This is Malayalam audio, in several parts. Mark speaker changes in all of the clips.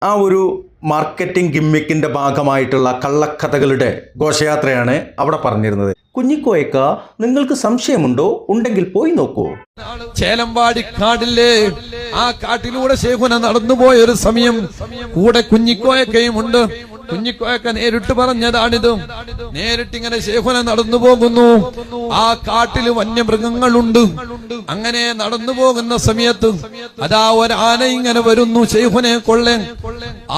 Speaker 1: ആ ഒരു മാർക്കറ്റിംഗ് ഗിമ്മിക്കിൻ്റെ ഭാഗമായിട്ടുള്ള കള്ളക്കഥകളുടെ ഘോഷയാത്രയാണ് അവിടെ പറഞ്ഞിരുന്നത്. കുഞ്ഞിക്കോയക്ക, നിങ്ങൾക്ക് സംശയമുണ്ടോ? ഉണ്ടെങ്കിൽ പോയി നോക്കൂ.
Speaker 2: ചേലമ്പാടി കാടില്ലേ, ആ കാട്ടിലൂടെ ശേഖുന നടന്നുപോയ ഒരു സമയം കൂടെ കുഞ്ഞിക്കോയക്കയും ഉണ്ട്. കുഞ്ഞിക്കോയക്ക നേരിട്ട് പറഞ്ഞതാണിത്. നേരിട്ടിങ്ങനെ ശേഖുന നടന്നു പോകുന്നു. ആ കാട്ടില് വന്യമൃഗങ്ങളുണ്ട്. അങ്ങനെ നടന്നു പോകുന്ന സമയത്ത് അതാ ഒരാന ഇങ്ങനെ വരുന്നു ശേഖുനെ കൊള്ളേൻ.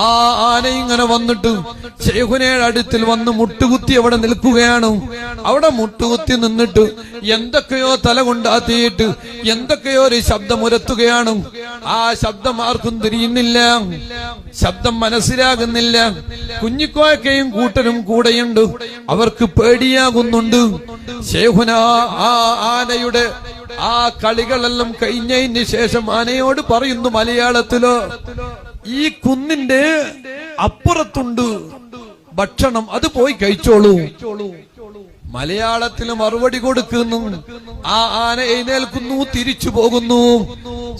Speaker 2: ആ ആന ഇങ്ങനെ വന്നിട്ട് ശേഖുനയുടെ അടുത്തിൽ വന്ന് മുട്ടുകുത്തി അവിടെ നിൽക്കുകയാണ്. അവിടെ മുട്ടുകുത്തി നിന്നിട്ട് എന്തൊക്കെയോ തല കൊണ്ടാത്തിയിട്ട് എന്തൊക്കെയോ ഒരു ശബ്ദം ഉരത്തുകയാണ്. ആ ശബ്ദം ആർക്കും തിരിയുന്നില്ല, ശബ്ദം മനസ്സിലാകുന്നില്ല. കുഞ്ഞിക്കോയക്കയും കൂട്ടരും കൂടെയുണ്ട്. അവർക്ക് പേടിയാകുന്നുണ്ട്. ശേഖുന ആ ആനയുടെ ആ കളികളെല്ലാം കഴിഞ്ഞതിന് ശേഷം ആനയോട് പറയുന്നു മലയാളത്തിലോ, ഈ കുന്നിന്റെ അപ്പുറത്തുണ്ട് ഭക്ഷണം, അത് പോയി കഴിച്ചോളൂ. മലയാളത്തിൽ മറുപടി കൊടുക്കുന്നു. ആ ആന എഴുന്നേൽക്കുന്നു, തിരിച്ചു പോകുന്നു.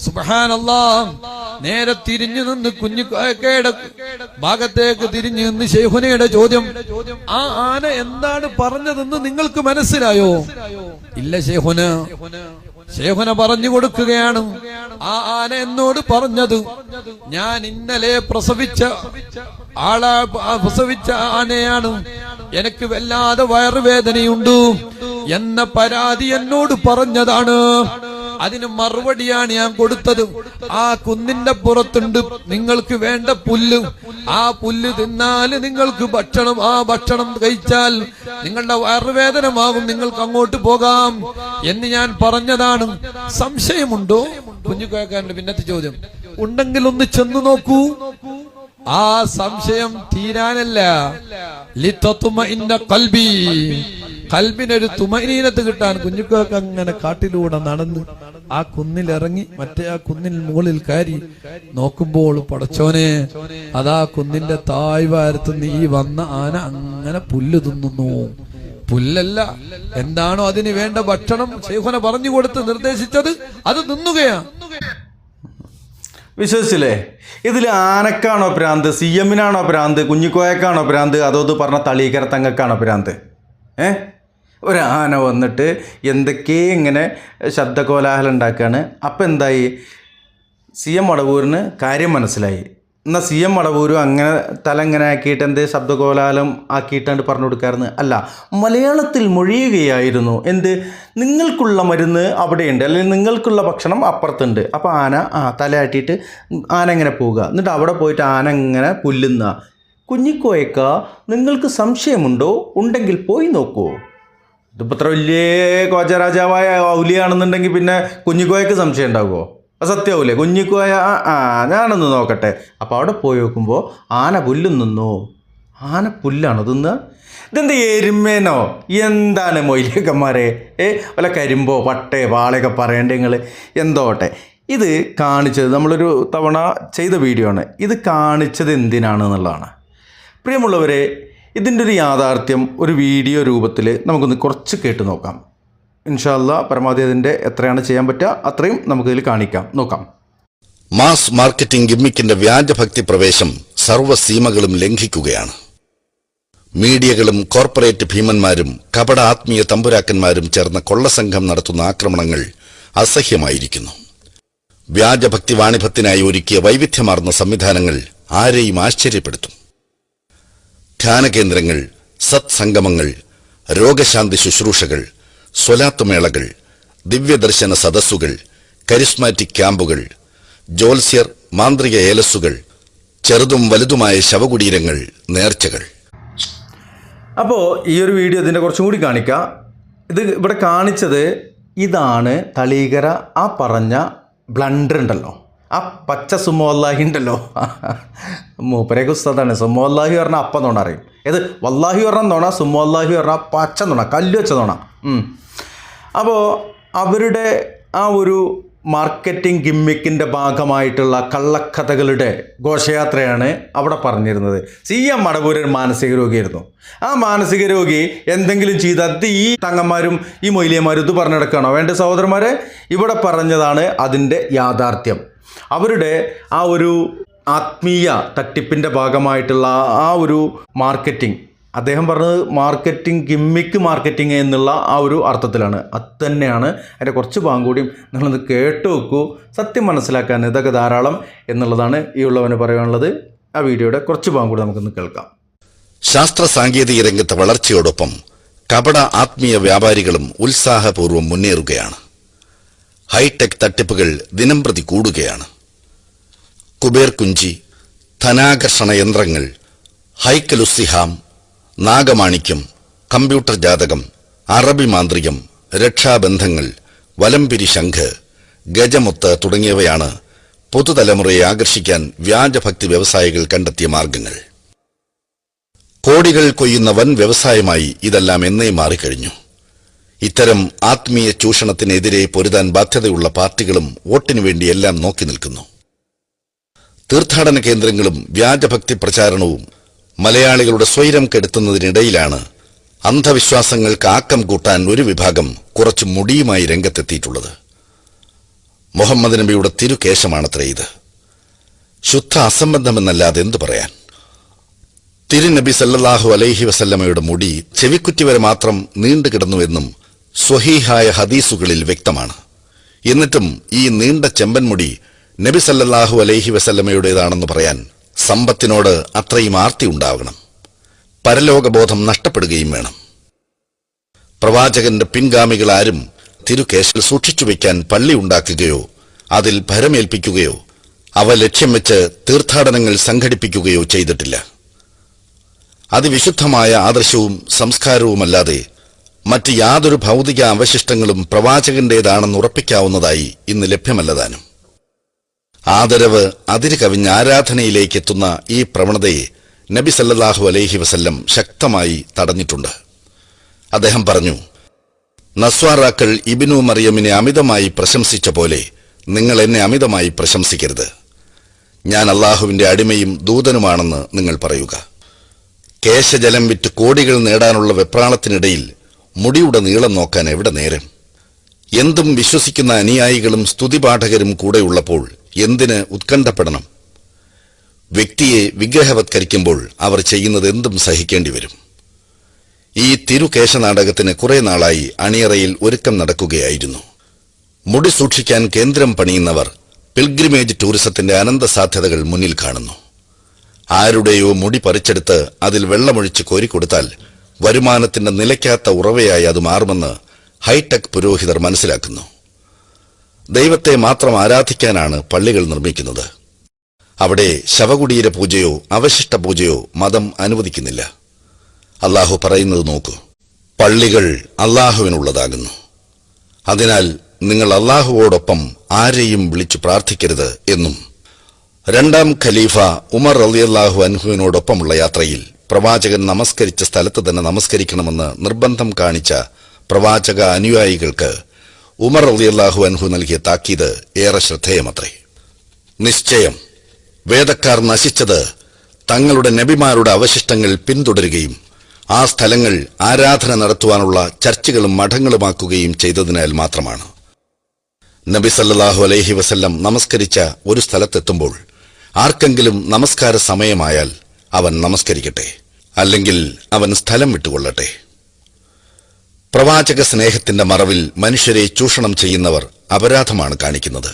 Speaker 2: സുബ്ഹാനല്ലാഹ്. നേരെ തിരിഞ്ഞു നിന്ന് കുഞ്ഞിക്കോയക്കയുടെ ഭാഗത്തേക്ക് തിരിഞ്ഞു നിന്ന് ശൈഖുനയുടെ ചോദ്യം, ആ ആന എന്താണ് പറഞ്ഞതെന്ന് നിങ്ങൾക്ക് മനസ്സിലായോ? ഇല്ല ശൈഖുന. ശൈഖുന പറഞ്ഞു കൊടുക്കുകയാണ്, ആ ആന എന്നോട് പറഞ്ഞത്, ഞാൻ ഇന്നലെ പ്രസവിച്ച ആനയാണ്, എനിക്ക് വല്ലാതെ വയറുവേദനയുണ്ട് എന്ന പരാതി എന്നോട് പറഞ്ഞതാണ്. അതിന് മറുപടിയാണ് ഞാൻ കൊടുത്തത്. ആ കുന്നിന്റെ പുറത്തുണ്ട് നിങ്ങൾക്ക് വേണ്ട പുല്ല്, ആ പുല്ല് തിന്നാൽ നിങ്ങൾക്ക് ഭക്ഷണം, ആ ഭക്ഷണം കഴിച്ചാൽ നിങ്ങളുടെ വയറുവേദനമാകും, നിങ്ങൾക്ക് അങ്ങോട്ട് പോകാം എന്ന് ഞാൻ പറഞ്ഞതാണ്. സംശയമുണ്ടോ? കുഞ്ഞിക്കോയക്കാരന്റെ പിന്നത്തെ ചോദ്യം. ഉണ്ടെങ്കിൽ ഒന്ന് ചെന്ന് നോക്കൂ. ആ സംശയം തീരാനല്ല, കൽബിനൊരു തുമനീനത്ത് കിട്ടാൻ കുഞ്ഞിക്കോക്ക് അങ്ങനെ കാട്ടിലൂടെ നടന്ന് ആ കുന്നിലിറങ്ങി മറ്റേ ആ കുന്നിൽ മുകളിൽ കയറി നോക്കുമ്പോൾ പടച്ചോനെ, അതാ കുന്നിന്റെ താഴ്വാരത്തുനിന്ന് ഈ വന്ന ആന അങ്ങനെ പുല്ല് തിന്നുന്നു. പുല്ലല്ല, എന്താണോ അതിന് വേണ്ട ഭക്ഷണം ശൈഖുന പറഞ്ഞു കൊടുത്ത് നിർദ്ദേശിച്ചത്, അത് തിന്നുകയാണ്.
Speaker 1: വിശ്വസിച്ചില്ലേ? ഇതിൽ ആനക്കാണോ ഭ്രാന്ത്, CM-നാണോ ഭ്രാന്ത്, കുഞ്ഞിക്കോയക്കാണോ ഭ്രാന്ത്, അതോ ഇത് പറഞ്ഞ തളീക്കര തങ്ങൾക്കാണോ ഭ്രാന്ത്? ഒരാന വന്നിട്ട് എന്തൊക്കെ ഇങ്ങനെ ശബ്ദകോലാഹലം ഉണ്ടാക്കുകയാണ്. അപ്പം എന്തായി? CM മടവൂരിന് കാര്യം മനസ്സിലായി. എന്നാൽ CM മടവൂരും അങ്ങനെ തല ഇങ്ങനെ ആക്കിയിട്ട് എന്തേ ശബ്ദകോലാഹലം ആക്കിയിട്ടാണ് പറഞ്ഞു കൊടുക്കാറുണ്ട്. അല്ല, മലയാളത്തിൽ മൊഴിയുകയായിരുന്നു. എന്ത്? നിങ്ങൾക്കുള്ള മരുന്ന് അവിടെയുണ്ട്, അല്ലെങ്കിൽ നിങ്ങൾക്കുള്ള ഭക്ഷണം അപ്പുറത്തുണ്ട്. അപ്പോൾ ആന തലയാട്ടിയിട്ട് ആന ഇങ്ങനെ പോവുക, എന്നിട്ട് അവിടെ പോയിട്ട് ആന ഇങ്ങനെ പുല്ലുന്ന. കുഞ്ഞിക്കോയക്ക, നിങ്ങൾക്ക് സംശയമുണ്ടോ? ഉണ്ടെങ്കിൽ പോയി നോക്കൂ. ഇതിപ്പോൾ ഇത്ര വലിയ കോജരാജാവായ ഔലിയാണെന്നുണ്ടെങ്കിൽ പിന്നെ കുഞ്ഞിക്കോയക്ക് സംശയം ഉണ്ടാകുമോ? അത് സത്യമാവൂലേ? കുഞ്ഞിക്കോയ ഞാനൊന്ന് നോക്കട്ടെ. അപ്പോൾ അവിടെ പോയി നോക്കുമ്പോൾ ആന പുല്ലും നിന്നു. ആന പുല്ലാണോ തിന്നുക? ഇതെന്താ എരുമേനോ? എന്താണ് മൊയ്ലിയക്കന്മാരെ? വല്ല കരിമ്പോ പട്ടേ വാളയൊക്കെ പറയണ്ടേ നിങ്ങൾ? എന്തോട്ടെ. ഇത് കാണിച്ചത് നമ്മളൊരു തവണ ചെയ്ത വീഡിയോ ആണ്. ഇത് കാണിച്ചത് എന്തിനാണെന്നുള്ളതാണ്. പ്രിയമുള്ളവരെ, ഇതിൻ്റെ ഒരു യാഥാർത്ഥ്യം ഒരു വീഡിയോ രൂപത്തിൽ നമുക്കൊന്ന് കുറച്ച് കേട്ട് നോക്കാം. ഇൻഷാ അല്ലാഹ് പരമാവധി അതിൻ്റെ എത്രയാണ് ചെയ്യാൻ പറ്റുക അത്രയും നമുക്കിതിൽ കാണിക്കാം, നോക്കാം.
Speaker 3: മാസ് മാർക്കറ്റിംഗ് ഗിമ്മിക്കിന്റെ വ്യാജഭക്തി പ്രവേശം സർവ്വസീമകളും ലംഘിക്കുകയാണ്. മീഡിയകളും കോർപ്പറേറ്റ് ഭീമന്മാരും കപട ആത്മീയ തമ്പുരാക്കന്മാരും ചേർന്ന കൊള്ളസംഘം നടത്തുന്ന ആക്രമണങ്ങൾ അസഹ്യമായിരിക്കുന്നു. വ്യാജഭക്തി വാണിഭത്തിനായി ഒരുക്കിയ വൈവിധ്യമാർന്ന സംവിധാനങ്ങൾ ആരെയും ആശ്ചര്യപ്പെടുത്തും. ധ്യാനകേന്ദ്രങ്ങൾ, സത്സംഗമങ്ങൾ, രോഗശാന്തി ശുശ്രൂഷകൾ, സ്വലാത്തുമേളകൾ, ദിവ്യദർശന സദസ്സുകൾ, കരിസ്മാറ്റിക് ക്യാമ്പുകൾ, ജ്യോത്സ്യർ, മാന്ത്രിക ഏലസ്സുകൾ, ചെറുതും വലുതുമായ ശവകുടീരങ്ങൾ, നേർച്ചകൾ.
Speaker 1: അപ്പോൾ ഈ ഒരു വീഡിയോ ഇതിൻ്റെ കുറച്ചും കൂടി കാണിക്കാം. ഇത് ഇവിടെ കാണിച്ചത് ഇതാണ് തളീകര ആ പറഞ്ഞ ബ്ലണ്ടർ ഉണ്ടല്ലോ, ആ പച്ച സുമോ അല്ലാഹി ഉണ്ടല്ലോ, മൂപ്പരേക്ക് ഉസ്താദാണ്. സുമോ അല്ലാഹി പറഞ്ഞാൽ അപ്പം നോണ അറിയും. ഏത് വല്ലാഹി പറഞ്ഞാൽ നോണ, സുമോ അല്ലാഹി പറഞ്ഞാൽ പച്ച നോണ, കല്ല് വെച്ച നോണ. അപ്പോൾ അവരുടെ ആ ഒരു മാർക്കറ്റിംഗ് ഗിമ്മിക്കിൻ്റെ ഭാഗമായിട്ടുള്ള കള്ളക്കഥകളുടെ ഘോഷയാത്രയാണ് അവിടെ പറഞ്ഞിരുന്നത്. CM മടവൂർ ഒരു മാനസിക രോഗിയായിരുന്നു. ആ മാനസിക രോഗി എന്തെങ്കിലും ചെയ്ത് അത് ഈ തങ്ങന്മാരും ഈ മൊയ്ലിയന്മാരും ഇത് പറഞ്ഞെടുക്കണോ? വേണ്ട സഹോദരന്മാരെ, ഇവിടെ പറഞ്ഞതാണ് അതിൻ്റെ യാഥാർത്ഥ്യം. അവരുടെ ആ ഒരു ആത്മീയ തട്ടിപ്പിൻ്റെ ഭാഗമായിട്ടുള്ള ആ ഒരു മാർക്കറ്റിംഗ്, അദ്ദേഹം പറഞ്ഞത് മാർക്കറ്റിംഗ്, ഗിമ്മിക്ക് മാർക്കറ്റിംഗ് എന്നുള്ള ആ ഒരു അർത്ഥത്തിലാണ്. അത് തന്നെയാണ്. അതിൻ്റെ കുറച്ച് ഭാഗം കൂടിയും നിങ്ങളൊന്ന് കേട്ട് വെക്കൂ, സത്യം മനസ്സിലാക്കാൻ ഇതൊക്കെ ധാരാളം എന്നുള്ളതാണ് ഈ ഉള്ളവന് പറയാനുള്ളത്. ആ വീഡിയോയുടെ കുറച്ച് ഭാഗം കൂടി നമുക്കൊന്ന് കേൾക്കാം.
Speaker 3: ശാസ്ത്ര സാങ്കേതിക രംഗത്തെ വളർച്ചയോടൊപ്പം കപട ആത്മീയ വ്യാപാരികളും ഉത്സാഹപൂർവ്വം മുന്നേറുകയാണ്. ഹൈടെക് തട്ടിപ്പുകൾ ദിനംപ്രതി കൂടുകയാണ്. കുബേർ കുഞ്ചി, ധനാകർഷണ യന്ത്രങ്ങൾ, ഹൈക്കലുസിഹാം, നാഗമാണിക്യം, കമ്പ്യൂട്ടർ ജാതകം, അറബി മാന്ത്രികം, രക്ഷാബന്ധങ്ങൾ, വലംപിരി ശംഖ്, ഗജമുത്ത് തുടങ്ങിയവയാണ് പുതുതലമുറയെ ആകർഷിക്കാൻ വ്യാജഭക്തി വ്യവസായികൾ കണ്ടെത്തിയ മാർഗങ്ങൾ. കോടികൾ കൊയ്യുന്ന വൻ വ്യവസായമായി ഇതെല്ലാം എന്നേ മാറിക്കഴിഞ്ഞു. ഇത്തരം ആത്മീയ ചൂഷണത്തിനെതിരെ പൊരുതാൻ ബാധ്യതയുള്ള പാർട്ടികളും വോട്ടിനു വേണ്ടി എല്ലാം നോക്കി നിൽക്കുന്നു. തീർത്ഥാടന കേന്ദ്രങ്ങളും വ്യാജഭക്തി പ്രചാരണവും മലയാളികളുടെ സ്വൈരം കെടുത്തുന്നതിനിടയിലാണ് അന്ധവിശ്വാസങ്ങൾക്ക് ആക്കം കൂട്ടാൻ ഒരു വിഭാഗം കുറച്ച് മുടിയുമായി രംഗത്തെത്തിയിട്ടുള്ളത്. മുഹമ്മദ് നബിയുടെ തിരുകേശമാണത്രേ ഇത്. ശുദ്ധ അസംബന്ധമെന്നല്ലാതെ എന്തു പറയാൻ. തിരുനബി സല്ലല്ലാഹു അലൈഹി വസല്ലമയുടെ മുടി ചെവിക്കുറ്റി വരെ മാത്രം നീണ്ടുകിടന്നുവെന്നും സ്വഹീഹായ ഹദീസുകളിൽ വ്യക്തമാണ്. എന്നിട്ടും ഈ നീണ്ട ചെമ്പൻമുടി നബി സല്ലല്ലാഹു അലൈഹി വസല്ലമയുടേതാണെന്ന് പറയാൻ സമ്പത്തിനോട് അത്രയും ആർത്തി ഉണ്ടാകണം. പരലോകബോധം നഷ്ടപ്പെടുകയും വേണം. പ്രവാചകന്റെ പിൻഗാമികളാരും തിരുകേശൽ സൂക്ഷിച്ചു വയ്ക്കാൻ പള്ളി ഉണ്ടാക്കുകയോ അതിൽ ഭരമേൽപ്പിക്കുകയോ അവ ലക്ഷ്യം വെച്ച് തീർത്ഥാടനങ്ങൾ സംഘടിപ്പിക്കുകയോ ചെയ്തിട്ടില്ല. അതിവിശുദ്ധമായ ആദർശവും സംസ്കാരവുമല്ലാതെ മറ്റ് യാതൊരു ഭൗതിക അവശിഷ്ടങ്ങളും പ്രവാചകന്റേതാണെന്ന് ഉറപ്പിക്കാവുന്നതായി ഇന്ന് ലഭ്യമല്ലതാനും. ആദരവ് അതിര് കവിഞ്ഞ് ആരാധനയിലേക്ക് എത്തുന്ന ഈ പ്രവണതയെ നബി സല്ലല്ലാഹു അലൈഹി വസല്ലം ശക്തമായി തടഞ്ഞിട്ടുണ്ട്. അദ്ദേഹം പറഞ്ഞു, നസ്വാറാക്കൾ ഇബ്നു മറിയമിനെ അമിതമായി പ്രശംസിച്ച പോലെ നിങ്ങൾ എന്നെ അമിതമായി പ്രശംസിക്കരുത്. ഞാൻ അള്ളാഹുവിന്റെ അടിമയും ദൂതനുമാണെന്ന് നിങ്ങൾ പറയുക. കേശജലം വിറ്റ് കോടികൾ നേടാനുള്ള വെപ്രാളത്തിനിടയിൽ മുടിയുടെ നീളം നോക്കാൻ എവിടെ നേരം? എന്തും വിശ്വസിക്കുന്ന അനുയായികളും സ്തുതിപാഠകരും കൂടെയുള്ളപ്പോൾ എന്തിന് ഉത്കണ്ഠപ്പെടണം? വ്യക്തിയെ വിഗ്രഹവത്കരിക്കുമ്പോൾ അവർ ചെയ്യുന്നത് എന്തും സഹിക്കേണ്ടി വരും. ഈ തിരുകേശനാടകത്തിന് കുറെ നാളായി അണിയറയിൽ ഒരുക്കം നടക്കുകയായിരുന്നു. മുടി സൂക്ഷിക്കാൻ കേന്ദ്രം പണിയുന്നവർ പിൽഗ്രിമേജ് ടൂറിസത്തിന്റെ അനന്ത സാധ്യതകൾ മുന്നിൽ കാണുന്നു. ആരുടെയോ മുടി പറിച്ചെടുത്ത് അതിൽ വെള്ളമൊഴിച്ച് കോരിക്കൊടുത്താൽ വരുമാനത്തിന്റെ നിലയ്ക്കാത്ത ഉറവയായി അത് മാറുമെന്ന് ഹൈടെക് പുരോഹിതർ മനസ്സിലാക്കുന്നു. ദൈവത്തെ മാത്രം ആരാധിക്കാനാണ് പള്ളികൾ നിർമ്മിക്കുന്നത്. അവിടെ ശവകുടീര പൂജയോ അവശിഷ്ട പൂജയോ മതം അനുവദിക്കുന്നില്ല. അള്ളാഹു പറയുന്നത് നോക്കൂ, പള്ളികൾ അള്ളാഹുവിനുള്ളതാകുന്നു. അതിനാൽ നിങ്ങൾ അള്ളാഹുവോടൊപ്പം ആരെയും വിളിച്ചു പ്രാർത്ഥിക്കരുത് എന്നും രണ്ടാം ഖലീഫ ഉമർ റളിയല്ലാഹു അൻഹുവിനോടൊപ്പമുള്ള യാത്രയിൽ പ്രവാചകൻ നമസ്കരിച്ച സ്ഥലത്ത് തന്നെ നമസ്കരിക്കണമെന്ന് നിർബന്ധം കാണിച്ച പ്രവാചക അനുയായികൾക്ക് ഉമർ റളിയല്ലാഹു അൻഹു നൽകിയ താക്കീത് ഏറെ ശ്രദ്ധേയമത്രേ. നിശ്ചയം വേദക്കാർ നശിച്ചത് തങ്ങളുടെ നബിമാരുടെ അവശിഷ്ടങ്ങൾ പിന്തുടരുകയും ആ സ്ഥലങ്ങൾ ആരാധന നടത്തുവാനുള്ള ചർച്ചുകളും മഠങ്ങളുമാക്കുകയും ചെയ്തതിനാൽ മാത്രമാണ്. നബി സല്ലല്ലാഹു അലൈഹി വസല്ലം നമസ്കരിച്ച ഒരു സ്ഥലത്തെത്തുമ്പോൾ ആർക്കെങ്കിലും നമസ്കാര സമയമായാൽ അവൻ നമസ്കരിക്കട്ടെ, അല്ലെങ്കിൽ അവൻ സ്ഥലം വിട്ടുകൊള്ളട്ടെ. പ്രവാചക സ്നേഹത്തിന്റെ മറവിൽ മനുഷ്യരെ ചൂഷണം ചെയ്യുന്നവർ അപരാധമാണ് കാണിക്കുന്നത്.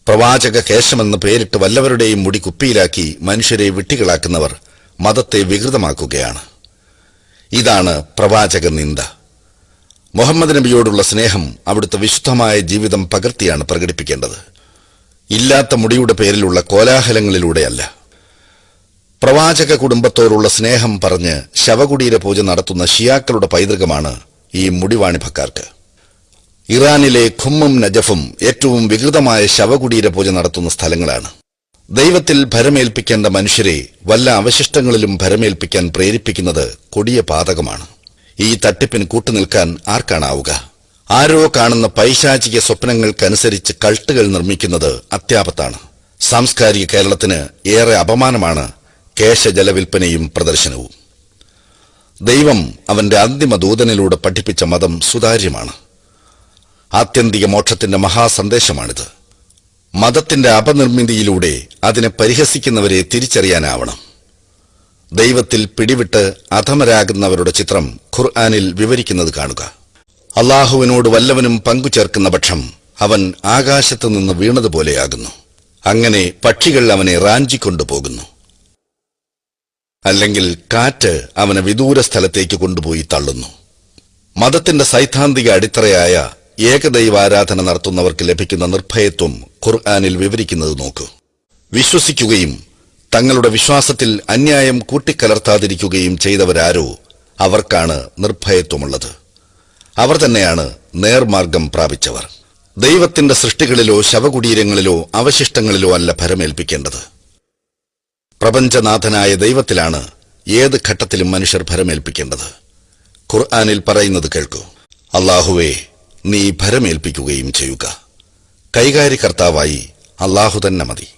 Speaker 3: പ്രവാചക കേശമെന്ന് പേരിട്ട് വല്ലവരുടെയും മുടി കുപ്പിയിലാക്കി മനുഷ്യരെ വിട്ടികളാക്കുന്നവർ മതത്തെ വികൃതമാക്കുകയാണ്. ഇതാണ് പ്രവാചക നിന്ദ. മുഹമ്മദ് നബിയോടുള്ള സ്നേഹം അവിടുത്തെ വിശുദ്ധമായ ജീവിതം പകർത്തിയാണ് പ്രകടിപ്പിക്കേണ്ടത്, ഇല്ലാത്ത മുടിയുടെ പേരിലുള്ള കോലാഹലങ്ങളിലൂടെയല്ല. പ്രവാചക കുടുംബത്തോടുള്ള സ്നേഹം പറഞ്ഞ് ശവകുടീര പൂജ നടത്തുന്ന ഷിയാക്കളുടെ പൈതൃകമാണ് ഈ മുടിവാണിഭക്കാർക്ക്. ഇറാനിലെ ഖുമ്മും നജഫും ഏറ്റവും വികൃതമായ ശവകുടീര പൂജ നടത്തുന്ന സ്ഥലങ്ങളാണ്. ദൈവത്തിൽ ഭരമേൽപ്പിക്കേണ്ട മനുഷ്യരെ വല്ല അവശിഷ്ടങ്ങളിലും ഭരമേൽപ്പിക്കാൻ പ്രേരിപ്പിക്കുന്നത് കൊടിയ പാതകമാണ്. ഈ തട്ടിപ്പിന് കൂട്ടുനിൽക്കാൻ ആർക്കാണാവുക? ആരോ കാണുന്ന പൈശാചിക സ്വപ്നങ്ങൾക്കനുസരിച്ച് കൾട്ടുകൾ നിർമ്മിക്കുന്നത് അത്യാപത്താണ്. സാംസ്കാരിക കേരളത്തിന് ഏറെ അപമാനമാണ് കേശജലവിൽപ്പനയും പ്രദർശനവും. ദൈവം അവന്റെ അന്തിമ ദൂതനിലൂടെ പഠിപ്പിച്ച മതം സുതാര്യമാണ്. ആത്യന്തിക മോക്ഷത്തിന്റെ മഹാസന്ദേശമാണിത്. മതത്തിന്റെ അപനിർമ്മിതിയിലൂടെ അതിനെ പരിഹസിക്കുന്നവരെ തിരിച്ചറിയാനാവണം. ദൈവത്തിൽ പിടിവിട്ട് അധമരാകുന്നവരുടെ ചിത്രം ഖുർആനിൽ വിവരിക്കുന്നത് കാണുക. അള്ളാഹുവിനോട് വല്ലവനും പങ്കുചേർക്കുന്ന പക്ഷം അവൻ ആകാശത്തു നിന്ന് വീണതുപോലെയാകുന്നു. അങ്ങനെ പക്ഷികൾ അവനെ റാഞ്ചിക്കൊണ്ടുപോകുന്നു, അല്ലെങ്കിൽ കാറ്റ് അവനെ വിദൂര സ്ഥലത്തേക്ക് കൊണ്ടുപോയി തള്ളുന്നു. മതത്തിന്റെ സൈദ്ധാന്തിക അടിത്തറയായ ഏകദൈവാരാധന നടത്തുന്നവർക്ക് ലഭിക്കുന്ന നിർഭയത്വം ഖുർആനിൽ വിവരിക്കുന്നത് നോക്കൂ. വിശ്വസിക്കുകയും തങ്ങളുടെ വിശ്വാസത്തിൽ അന്യായം കൂട്ടിക്കലർത്താതിരിക്കുകയും ചെയ്തവരാരോ അവർക്കാണ് നിർഭയത്വമുള്ളത്. അവർ തന്നെയാണ് നേർമാർഗം പ്രാപിച്ചവർ. ദൈവത്തിന്റെ സൃഷ്ടികളിലോ ശവകുടീരങ്ങളിലോ അവശിഷ്ടങ്ങളിലോ അല്ല ഭരമേൽപ്പിക്കേണ്ടത്. പ്രപഞ്ചനാഥനായ ദൈവത്തിലാണ് ഏത് ഘട്ടത്തിലും മനുഷ്യർ ഭരമേൽപ്പിക്കേണ്ടത്. ഖുർആനിൽ പറയുന്നത് കേൾക്കൂ. അല്ലാഹുവേ, നീ ഭരമേൽപ്പിക്കുകയും ചെയ്യുക. കൈകാര്യകർത്താവായി അല്ലാഹു തന്നെ മതി.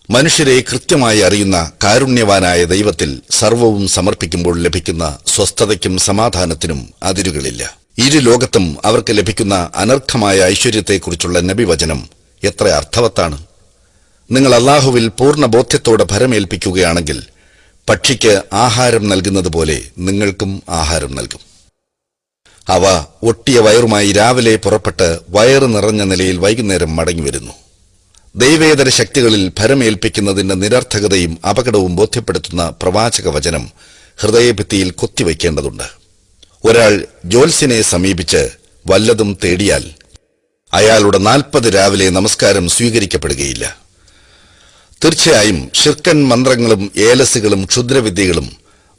Speaker 3: മനുഷ്യരെ കൃത്യമായി അറിയുന്ന കാരുണ്യവാനായ ദൈവത്തിൽ സർവവും സമർപ്പിക്കുമ്പോൾ ലഭിക്കുന്ന സ്വസ്ഥതയ്ക്കും സമാധാനത്തിനും അതിരുകളില്ല. ഇരു ലോകത്തും അവർക്ക് ലഭിക്കുന്ന അനർഘമായ ഐശ്വര്യത്തെക്കുറിച്ചുള്ള നബിവചനം എത്ര അർത്ഥവത്താണ്. നിങ്ങൾ അല്ലാഹുവിൽ പൂർണ്ണ ബോധ്യത്തോടെ ഭരമേൽപ്പിക്കുകയാണെങ്കിൽ പക്ഷിക്ക് ആഹാരം നൽകുന്നത് പോലെ നിങ്ങൾക്കും ആഹാരം നൽകും. അവ ഒട്ടിയ വയറുമായി രാവിലെ പുറപ്പെട്ട് വയറ് നിറഞ്ഞ നിലയിൽ വൈകുന്നേരം മടങ്ങിവരുന്നു. ദൈവേതര ശക്തികളിൽ ഭരമേൽപ്പിക്കുന്നതിന്റെ നിരർത്ഥകതയും അപകടവും ബോധ്യപ്പെടുത്തുന്ന പ്രവാചക വചനം ഹൃദയഭിത്തിയിൽ കൊത്തിവയ്ക്കേണ്ടതുണ്ട്. ഒരാൾ ജ്യോത്സ്യനെ സമീപിച്ച് വല്ലതും തേടിയാൽ അയാളുടെ 40 രാവിലെ നമസ്കാരം സ്വീകരിക്കപ്പെടുകയില്ല. തീർച്ചയായും ശിർക്കൻ മന്ത്രങ്ങളും ഏലസുകളും ക്ഷുദ്രവിദ്യകളും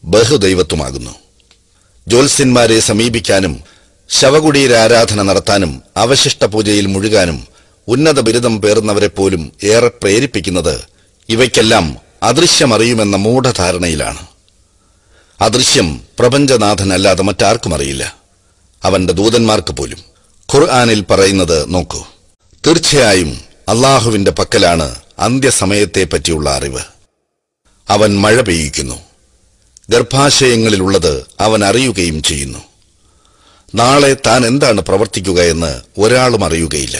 Speaker 3: ബഹുദൈവത്വമാകുന്നു. ജ്യോത്സ്യന്മാരെ സമീപിക്കാനും ശവകുടീരാരാധന നടത്താനും അവശിഷ്ട പൂജയിൽ മുഴുകാനും ഉന്നത ബിരുദം പേറുന്നവരെപ്പോലും ഏറെ പ്രേരിപ്പിക്കുന്നത് ഇവയ്ക്കെല്ലാം അദൃശ്യമറിയുമെന്ന മൂഢധാരണയിലാണ്. അദൃശ്യം പ്രപഞ്ചനാഥനല്ലാതെ മറ്റാർക്കും അറിയില്ല, അവന്റെ ദൂതന്മാർക്ക് പോലും. ഖുർആനിൽ പറയുന്നത് നോക്കൂ. തീർച്ചയായും അല്ലാഹുവിന്റെ പക്കലാണ് അന്ത്യസമയത്തെ പറ്റിയുള്ള അറിവ്. അവൻ മഴ പെയ്യിക്കുന്നു, ഗർഭാശയങ്ങളിലുള്ളത് അവൻ അറിയുകയും ചെയ്യുന്നു. നാളെ താൻ എന്താണ് പ്രവർത്തിക്കുക എന്ന് ഒരാളും അറിയുകയില്ല.